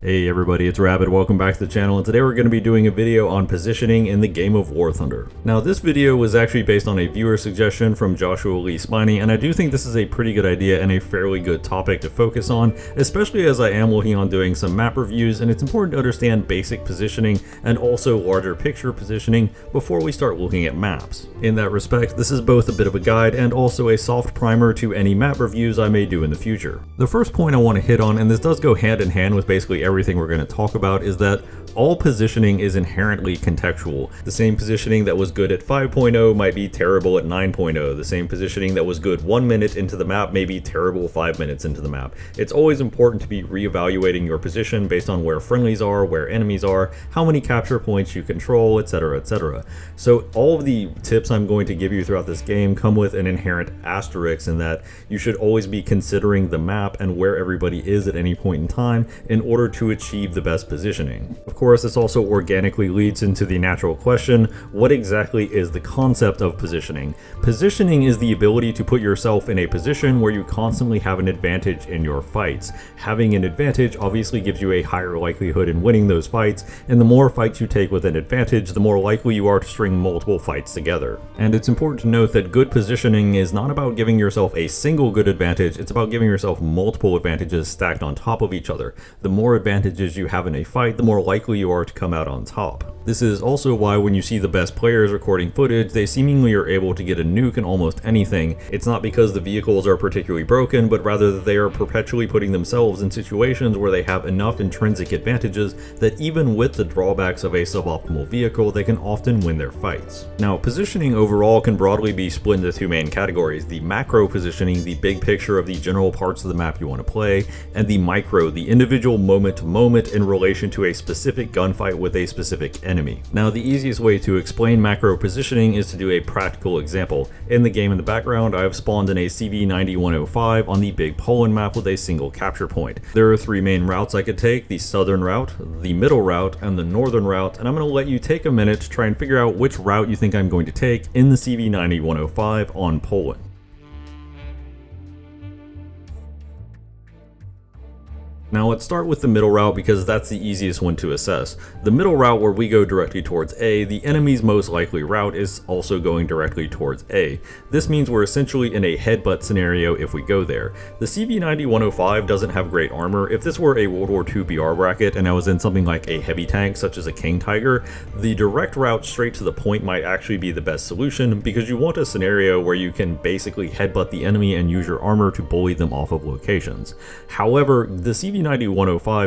Hey everybody, it's Rabbit. Welcome back to the channel, and today we're going to be doing a video on positioning in the game of War Thunder. Now this video was actually based on a viewer suggestion from Joshua Lee Spiney, and I do think this is a pretty good idea and a fairly good topic to focus on, especially as I am looking on doing some map reviews, and it's important to understand basic positioning and also larger picture positioning before we start looking at maps. In that respect, this is both a bit of a guide and also a soft primer to any map reviews I may do in the future. The first point I want to hit on, and this does go hand in hand with basically everything we're going to talk about, is that all positioning is inherently contextual. The same positioning that was good at 5.0 might be terrible at 9.0. The same positioning that was good 1 minute into the map may be terrible 5 minutes into the map. It's always important to be reevaluating your position based on where friendlies are, where enemies are, how many capture points you control, etc, etc. So all of the tips I'm going to give you throughout this game come with an inherent asterisk in that you should always be considering the map and where everybody is at any point in time in order to achieve the best positioning. Of course, this also organically leads into the natural question, what exactly is the concept of positioning? Positioning is the ability to put yourself in a position where you constantly have an advantage in your fights. Having an advantage obviously gives you a higher likelihood in winning those fights, and the more fights you take with an advantage, the more likely you are to string multiple fights together. And it's important to note that good positioning is not about giving yourself a single good advantage, it's about giving yourself multiple advantages stacked on top of each other. The more advantages you have in a fight, the more likely you are to come out on top. This is also why when you see the best players recording footage, they seemingly are able to get a nuke in almost anything. It's not because the vehicles are particularly broken, but rather that they are perpetually putting themselves in situations where they have enough intrinsic advantages that even with the drawbacks of a suboptimal vehicle, they can often win their fights. Now, positioning overall can broadly be split into two main categories: the macro positioning, the big picture of the general parts of the map you want to play, and the micro, the individual moment to moment in relation to a specific gunfight with a specific enemy. Now, the easiest way to explain macro positioning is to do a practical example. In the game in the background, I have spawned in a CV9105 on the Big Poland map with a single capture point. There are three main routes I could take: the southern route, the middle route, and the northern route, and I'm going to let you take a minute to try and figure out which route you think I'm going to take in the CV9105 on Poland. Now let's start with the middle route because that's the easiest one to assess. The middle route, where we go directly towards A, the enemy's most likely route is also going directly towards A. This means we're essentially in a headbutt scenario if we go there. The CV9105 doesn't have great armor. If this were a World War II BR bracket and I was in something like a heavy tank such as a King Tiger, the direct route straight to the point might actually be the best solution because you want a scenario where you can basically headbutt the enemy and use your armor to bully them off of locations. However, the CV9105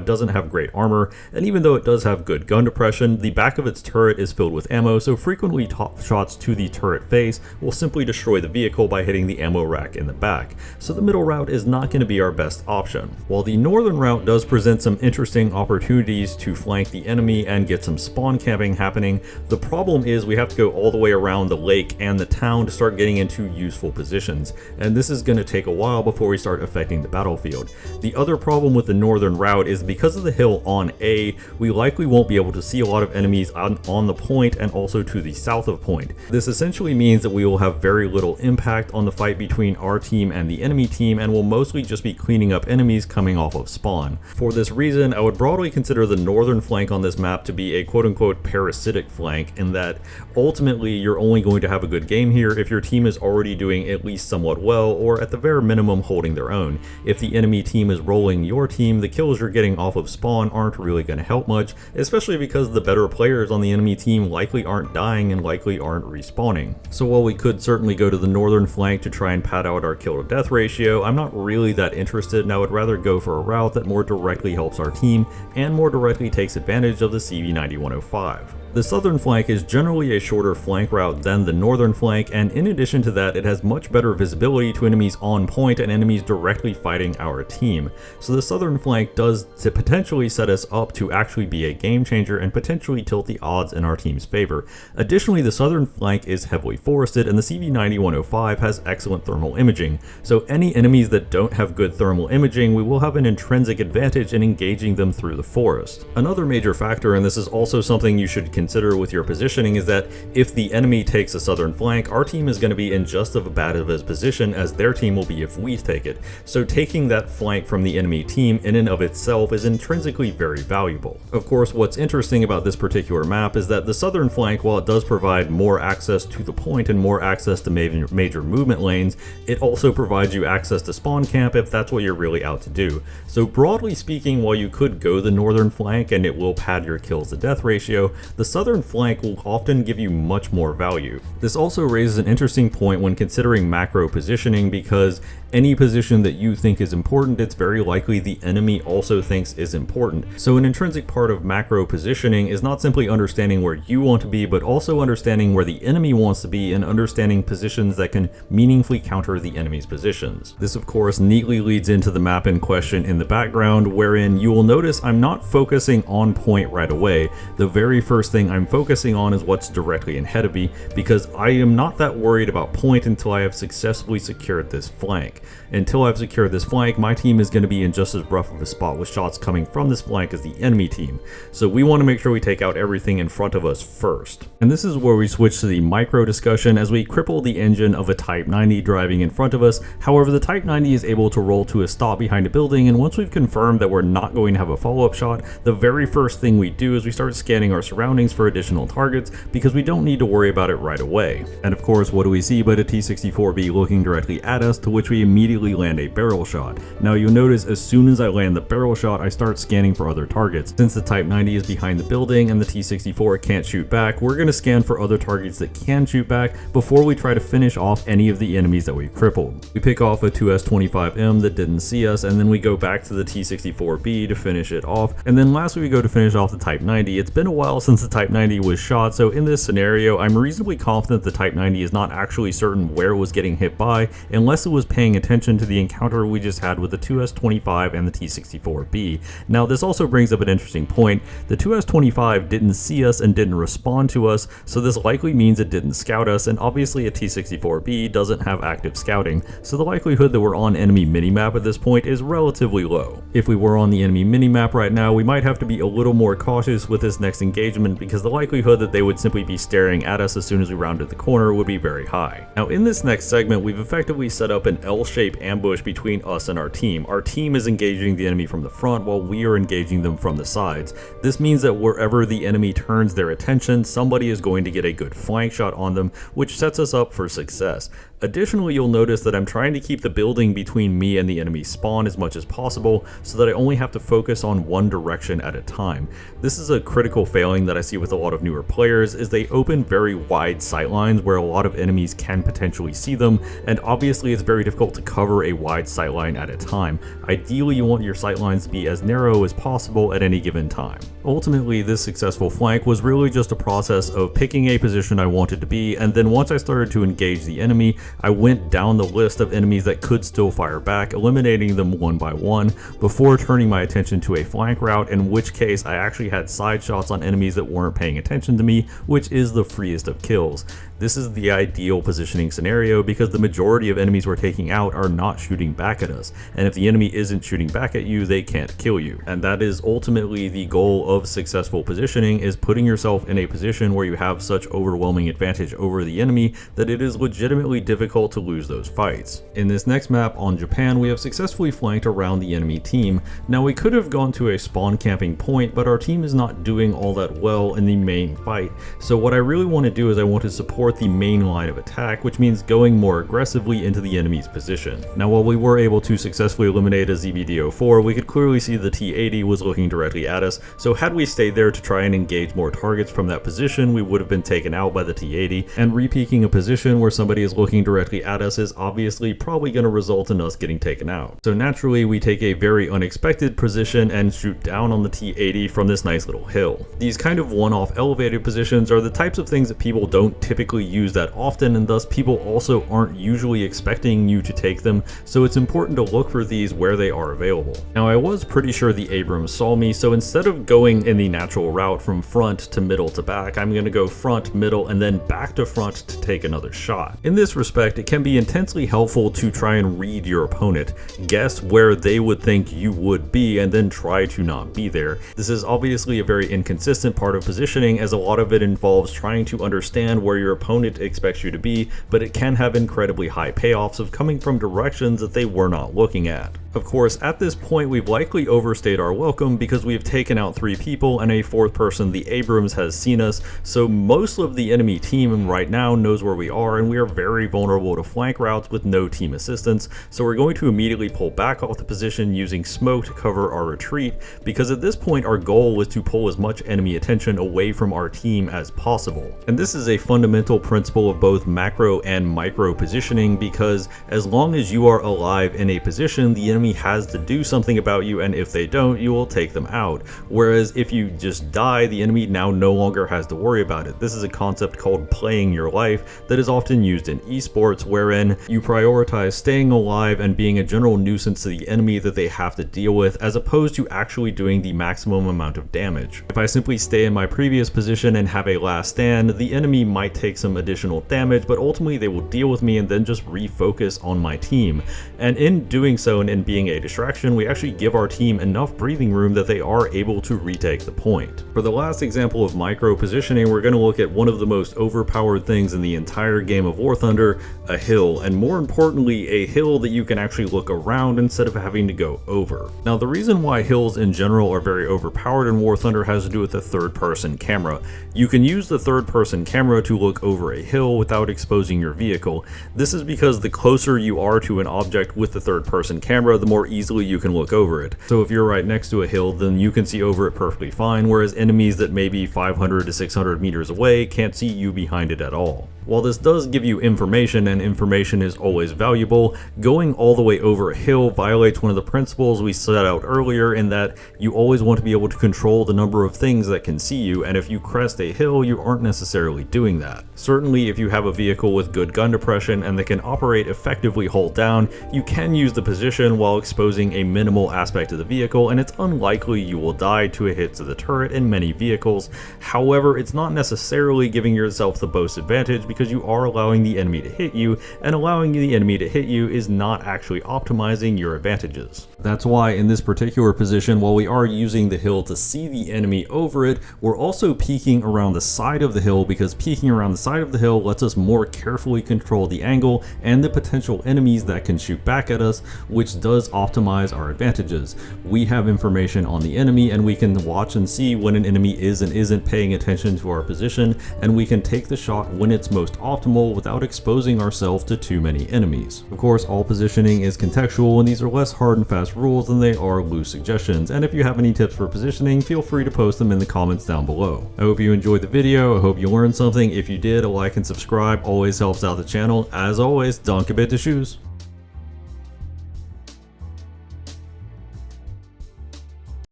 doesn't have great armor, and even though it does have good gun depression, the back of its turret is filled with ammo, so frequently top shots to the turret face will simply destroy the vehicle by hitting the ammo rack in the back. So the middle route is not going to be our best option. While the northern route does present some interesting opportunities to flank the enemy and get some spawn camping happening, the problem is we have to go all the way around the lake and the town to start getting into useful positions, and this is going to take a while before we start affecting the battlefield. The other problem with the northern route is because of the hill on A, we likely won't be able to see a lot of enemies on the point and also to the south of point. This essentially means that we will have very little impact on the fight between our team and the enemy team, and will mostly just be cleaning up enemies coming off of spawn. For this reason, I would broadly consider the northern flank on this map to be a quote-unquote parasitic flank, in that ultimately you're only going to have a good game here if your team is already doing at least somewhat well, or at the very minimum holding their own. If the enemy team is rolling your team, the kills you're getting off of spawn aren't really going to help much, especially because the better players on the enemy team likely aren't dying and likely aren't respawning. So while we could certainly go to the northern flank to try and pad out our kill to death ratio, I'm not really that interested, and I would rather go for a route that more directly helps our team and more directly takes advantage of the CV9105. The southern flank is generally a shorter flank route than the northern flank, and in addition to that, it has much better visibility to enemies on point and enemies directly fighting our team. So the southern flank does potentially set us up to actually be a game changer and potentially tilt the odds in our team's favor. Additionally, the southern flank is heavily forested, and the CV9105 has excellent thermal imaging. So any enemies that don't have good thermal imaging, we will have an intrinsic advantage in engaging them through the forest. Another major factor, and this is also something you should consider with your positioning, is that if the enemy takes a southern flank, our team is going to be in just as bad of a position as their team will be if we take it. So taking that flank from the enemy team in and of itself is intrinsically very valuable. Of course, what's interesting about this particular map is that the southern flank, while it does provide more access to the point and more access to major movement lanes, it also provides you access to spawn camp if that's what you're really out to do. So broadly speaking, while you could go the northern flank and it will pad your kills to death ratio, the southern flank will often give you much more value. This also raises an interesting point when considering macro positioning, because any position that you think is important, it's very likely the enemy also thinks is important. So an intrinsic part of macro positioning is not simply understanding where you want to be, but also understanding where the enemy wants to be and understanding positions that can meaningfully counter the enemy's positions. This of course neatly leads into the map in question in the background, wherein you will notice I'm not focusing on point right away. The very first thing I'm focusing on is what's directly ahead of me, because I am not that worried about point until I have successfully secured this flank. Until I've secured this flank, my team is going to be in just as rough of a spot with shots coming from this flank as the enemy team. So we want to make sure we take out everything in front of us first. And this is where we switch to the micro discussion as we cripple the engine of a Type 90 driving in front of us. However, the Type 90 is able to roll to a stop behind a building, and once we've confirmed that we're not going to have a follow-up shot, the very first thing we do is we start scanning our surroundings for additional targets, because we don't need to worry about it right away. And of course, what do we see but a T-64B looking directly at us, to which we immediately land a barrel shot. Now you'll notice as soon as I land the barrel shot, I start scanning for other targets. Since the Type 90 is behind the building and the T-64 can't shoot back, we're going to scan for other targets that can shoot back before we try to finish off any of the enemies that we've crippled. We pick off a 2S25M that didn't see us, and then we go back to the T-64B to finish it off, and then lastly we go to finish off the Type 90. It's been a while since the Type 90 was shot, so in this scenario I'm reasonably confident the Type 90 is not actually certain where it was getting hit by, unless it was paying attention to the encounter we just had with the 2S25 and the T-64B. Now this also brings up an interesting point. The 2S25 didn't see us and didn't respond to us, so this likely means it didn't scout us, and obviously a T-64B doesn't have active scouting, so the likelihood that we're on enemy minimap at this point is relatively low. If we were on the enemy minimap right now, we might have to be a little more cautious with this next engagement, because the likelihood that they would simply be staring at us as soon as we rounded the corner would be very high. Now in this next segment, we've effectively set up an L-shaped ambush between us and our team. Our team is engaging the enemy from the front while we are engaging them from the sides. This means that wherever the enemy turns their attention, somebody is going to get a good flank shot on them, which sets us up for success. Additionally, you'll notice that I'm trying to keep the building between me and the enemy spawn as much as possible so that I only have to focus on one direction at a time. This is a critical failing that I see with a lot of newer players, is they open very wide sightlines where a lot of enemies can potentially see them, and obviously it's very difficult to cover a wide sightline at a time. Ideally, you want your sightlines to be as narrow as possible at any given time. Ultimately, this successful flank was really just a process of picking a position I wanted to be, and then once I started to engage the enemy, I went down the list of enemies that could still fire back, eliminating them one by one, before turning my attention to a flank route, in which case I actually had side shots on enemies that weren't paying attention to me, which is the freest of kills. This is the ideal positioning scenario because the majority of enemies we're taking out are not shooting back at us, and if the enemy isn't shooting back at you, they can't kill you. And that is ultimately the goal of successful positioning, is putting yourself in a position where you have such overwhelming advantage over the enemy that it is legitimately difficult to lose those fights. In this next map on Japan, we have successfully flanked around the enemy team. Now we could have gone to a spawn camping point, but our team is not doing all that well in the main fight, so what I really want to do is I want to support the main line of attack, which means going more aggressively into the enemy's position. Now while we were able to successfully eliminate a ZBDO4, we could clearly see the T-80 was looking directly at us, so had we stayed there to try and engage more targets from that position, we would have been taken out by the T-80, and re-peaking a position where somebody is looking directly at us is obviously probably going to result in us getting taken out. So naturally we take a very unexpected position and shoot down on the T-80 from this nice little hill. These kind of one-off elevated positions are the types of things that people don't typically use that often, and thus people also aren't usually expecting you to take them, so it's important to look for these where they are available. Now I was pretty sure the Abrams saw me, so instead of going in the natural route from front to middle to back, I'm going to go front, middle, and then back to front to take another shot. In this respect, it can be intensely helpful to try and read your opponent, guess where they would think you would be, and then try to not be there. This is obviously a very inconsistent part of positioning, as a lot of it involves trying to understand where your opponent expects you to be, but it can have incredibly high payoffs of coming from directions that they were not looking at. Of course, at this point we've likely overstayed our welcome because we've taken out 3 people and a 4th person, the Abrams, has seen us, so most of the enemy team right now knows where we are, and we are very vulnerable to flank routes with no team assistance, so we're going to immediately pull back off the position using smoke to cover our retreat, because at this point our goal was to pull as much enemy attention away from our team as possible. And this is a fundamental principle of both macro and micro positioning, because as long as you are alive in a position, the enemy has to do something about you, and if they don't, you will take them out. Whereas if you just die, the enemy now no longer has to worry about it. This is a concept called playing your life that is often used in esports, wherein you prioritize staying alive and being a general nuisance to the enemy that they have to deal with, as opposed to actually doing the maximum amount of damage. If I simply stay in my previous position and have a last stand, the enemy might take some additional damage, but ultimately they will deal with me and then just refocus on my team. And in doing so, and in being a distraction, we actually give our team enough breathing room that they are able to retake the point. For the last example of micro positioning, we're going to look at one of the most overpowered things in the entire game of War Thunder, a hill, and more importantly, a hill that you can actually look around instead of having to go over. Now, the reason why hills in general are very overpowered in War Thunder has to do with the third-person camera. You can use the third-person camera to look over a hill without exposing your vehicle. This is because the closer you are to an object with the third-person camera, the more easily you can look over it. So if you're right next to a hill, then you can see over it perfectly fine, whereas enemies that may be 500 to 600 meters away can't see you behind it at all. While this does give you information, and information is always valuable, going all the way over a hill violates one of the principles we set out earlier, in that you always want to be able to control the number of things that can see you, and if you crest a hill, you aren't necessarily doing that. Certainly, if you have a vehicle with good gun depression and that can operate effectively hull down, you can use the position while exposing a minimal aspect of the vehicle, and it's unlikely you will die to a hit to the turret in many vehicles. However, it's not necessarily giving yourself the most advantage, because you are allowing the enemy to hit you, and allowing the enemy to hit you is not actually optimizing your advantages. That's why in this particular position, while we are using the hill to see the enemy over it, we're also peeking around the side of the hill, because peeking around the side of the hill lets us more carefully control the angle and the potential enemies that can shoot back at us, which does optimize our advantages. We have information on the enemy, and we can watch and see when an enemy is and isn't paying attention to our position, and we can take the shot when it's most optimal without exposing ourselves to too many enemies. Of course, all positioning is contextual, and these are less hard and fast rules than they are loose suggestions, and if you have any tips for positioning, feel free to post them in the comments down below. I hope you enjoyed the video. I hope you learned something. If you did, a like and subscribe always helps out the channel. As always, danke bitte, tschüss.